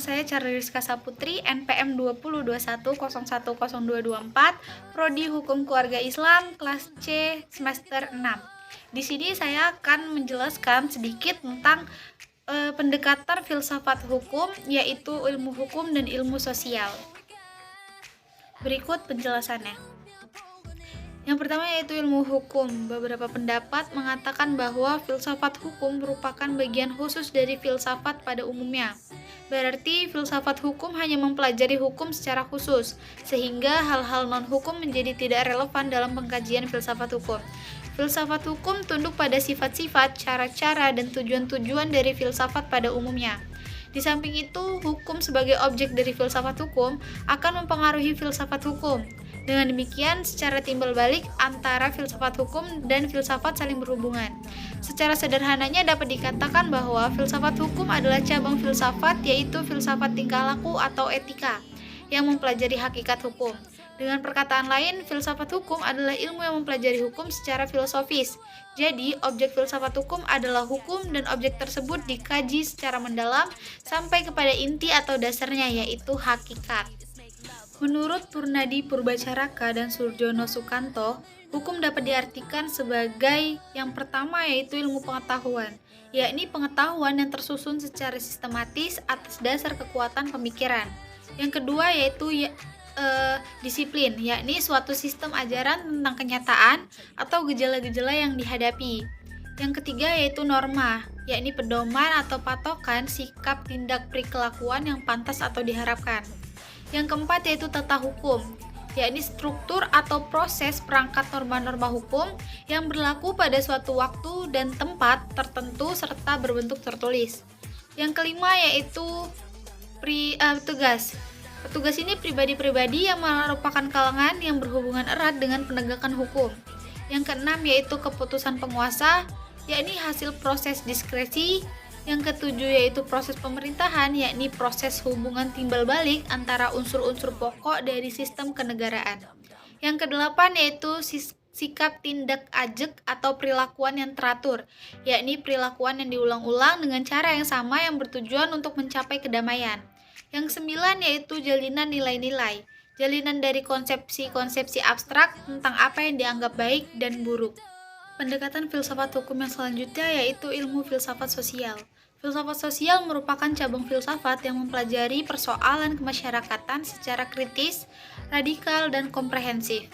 saya Charliska Saputri, NPM 2021010224, Prodi Hukum Keluarga Islam, kelas C, semester 6. Di sini saya akan menjelaskan sedikit tentang pendekatan filsafat hukum, yaitu ilmu hukum dan ilmu sosial. Berikut penjelasannya. Yang pertama yaitu ilmu hukum. Beberapa pendapat mengatakan bahwa filsafat hukum merupakan bagian khusus dari filsafat pada umumnya. Berarti filsafat hukum hanya mempelajari hukum secara khusus, sehingga hal-hal non-hukum menjadi tidak relevan dalam pengkajian filsafat hukum. Filsafat hukum tunduk pada sifat-sifat, cara-cara, dan tujuan-tujuan dari filsafat pada umumnya. Di samping itu, hukum sebagai objek dari filsafat hukum akan mempengaruhi filsafat hukum. Dengan demikian, secara timbal balik antara filsafat hukum dan filsafat saling berhubungan. Secara sederhananya dapat dikatakan bahwa filsafat hukum adalah cabang filsafat, yaitu filsafat tingkah laku atau etika, yang mempelajari hakikat hukum. Dengan perkataan lain, filsafat hukum adalah ilmu yang mempelajari hukum secara filosofis. Jadi, objek filsafat hukum adalah hukum dan objek tersebut dikaji secara mendalam sampai kepada inti atau dasarnya, yaitu hakikat. Menurut Purnadi Purbacaraka dan Surjono Sukanto, hukum dapat diartikan sebagai yang pertama yaitu ilmu pengetahuan, yakni pengetahuan yang tersusun secara sistematis atas dasar kekuatan pemikiran. Yang kedua yaitu disiplin, yakni suatu sistem ajaran tentang kenyataan atau gejala-gejala yang dihadapi. Yang ketiga yaitu norma, yakni pedoman atau patokan sikap tindak perikelakuan yang pantas atau diharapkan. Yang keempat yaitu tata hukum, yakni struktur atau proses perangkat norma-norma hukum yang berlaku pada suatu waktu dan tempat tertentu serta berbentuk tertulis. Yang kelima yaitu petugas. Petugas ini pribadi-pribadi yang merupakan kalangan yang berhubungan erat dengan penegakan hukum. Yang keenam yaitu keputusan penguasa, yakni hasil proses diskresi. Yang ketujuh yaitu proses pemerintahan, yakni proses hubungan timbal balik antara unsur-unsur pokok dari sistem kenegaraan. Yang kedelapan yaitu sikap tindak ajek atau perilakuan yang teratur, yakni perilakuan yang diulang-ulang dengan cara yang sama yang bertujuan untuk mencapai kedamaian. Yang kesembilan yaitu jalinan nilai-nilai, jalinan dari konsepsi-konsepsi abstrak tentang apa yang dianggap baik dan buruk. Pendekatan filsafat hukum yang selanjutnya yaitu ilmu filsafat sosial. Filsafat sosial merupakan cabang filsafat yang mempelajari persoalan kemasyarakatan secara kritis, radikal, dan komprehensif.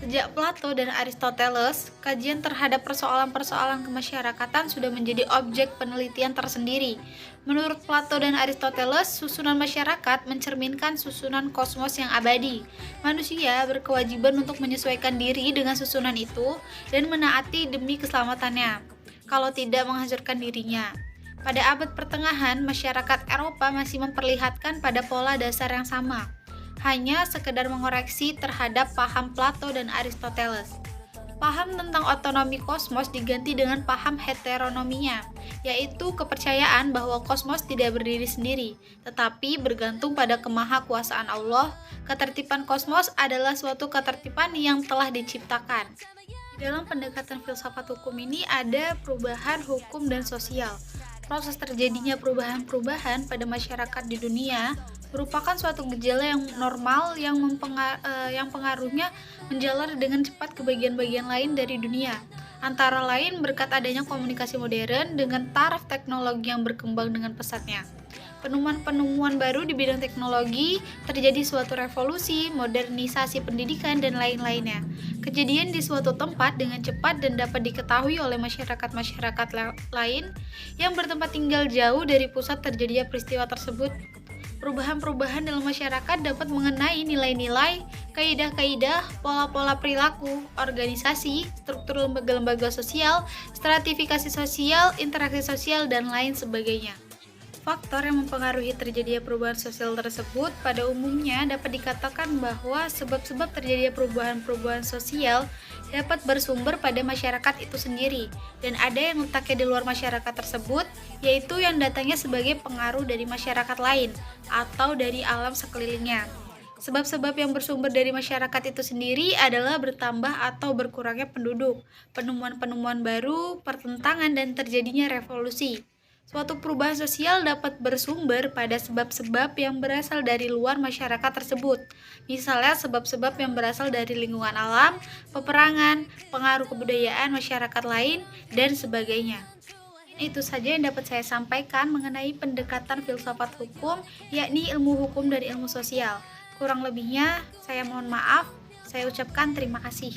Sejak Plato dan Aristoteles, kajian terhadap persoalan-persoalan kemasyarakatan sudah menjadi objek penelitian tersendiri. Menurut Plato dan Aristoteles, susunan masyarakat mencerminkan susunan kosmos yang abadi. Manusia berkewajiban untuk menyesuaikan diri dengan susunan itu dan menaati demi keselamatannya, kalau tidak menghancurkan dirinya. Pada abad pertengahan, masyarakat Eropa masih memperlihatkan pada pola dasar yang sama, hanya sekedar mengoreksi terhadap paham Plato dan Aristoteles. Paham tentang otonomi kosmos diganti dengan paham heteronominya, yaitu kepercayaan bahwa kosmos tidak berdiri sendiri, tetapi bergantung pada kemahakuasaan Allah. Ketertiban kosmos adalah suatu ketertiban yang telah diciptakan. Dalam pendekatan filsafat hukum ini ada perubahan hukum dan sosial. Proses terjadinya perubahan-perubahan pada masyarakat di dunia merupakan suatu gejala yang normal yang pengaruhnya menjalar dengan cepat ke bagian-bagian lain dari dunia. Antara lain berkat adanya komunikasi modern dengan taraf teknologi yang berkembang dengan pesatnya. Penemuan-penemuan baru di bidang teknologi, terjadi suatu revolusi, modernisasi pendidikan, dan lain-lainnya. Kejadian di suatu tempat dengan cepat dan dapat diketahui oleh masyarakat-masyarakat lain yang bertempat tinggal jauh dari pusat terjadinya peristiwa tersebut. Perubahan-perubahan dalam masyarakat dapat mengenai nilai-nilai, kaidah-kaidah, pola-pola perilaku, organisasi, struktur lembaga-lembaga sosial, stratifikasi sosial, interaksi sosial, dan lain sebagainya. Faktor yang mempengaruhi terjadinya perubahan sosial tersebut pada umumnya dapat dikatakan bahwa sebab-sebab terjadinya perubahan-perubahan sosial dapat bersumber pada masyarakat itu sendiri, dan ada yang letaknya di luar masyarakat tersebut, yaitu yang datangnya sebagai pengaruh dari masyarakat lain atau dari alam sekelilingnya. Sebab-sebab yang bersumber dari masyarakat itu sendiri adalah bertambah atau berkurangnya penduduk, penemuan-penemuan baru, pertentangan, dan terjadinya revolusi. Suatu perubahan sosial dapat bersumber pada sebab-sebab yang berasal dari luar masyarakat tersebut. Misalnya sebab-sebab yang berasal dari lingkungan alam, peperangan, pengaruh kebudayaan masyarakat lain, dan sebagainya. Itu saja yang dapat saya sampaikan mengenai pendekatan filsafat hukum, yakni ilmu hukum dari ilmu sosial. Kurang lebihnya, saya mohon maaf. Saya ucapkan terima kasih.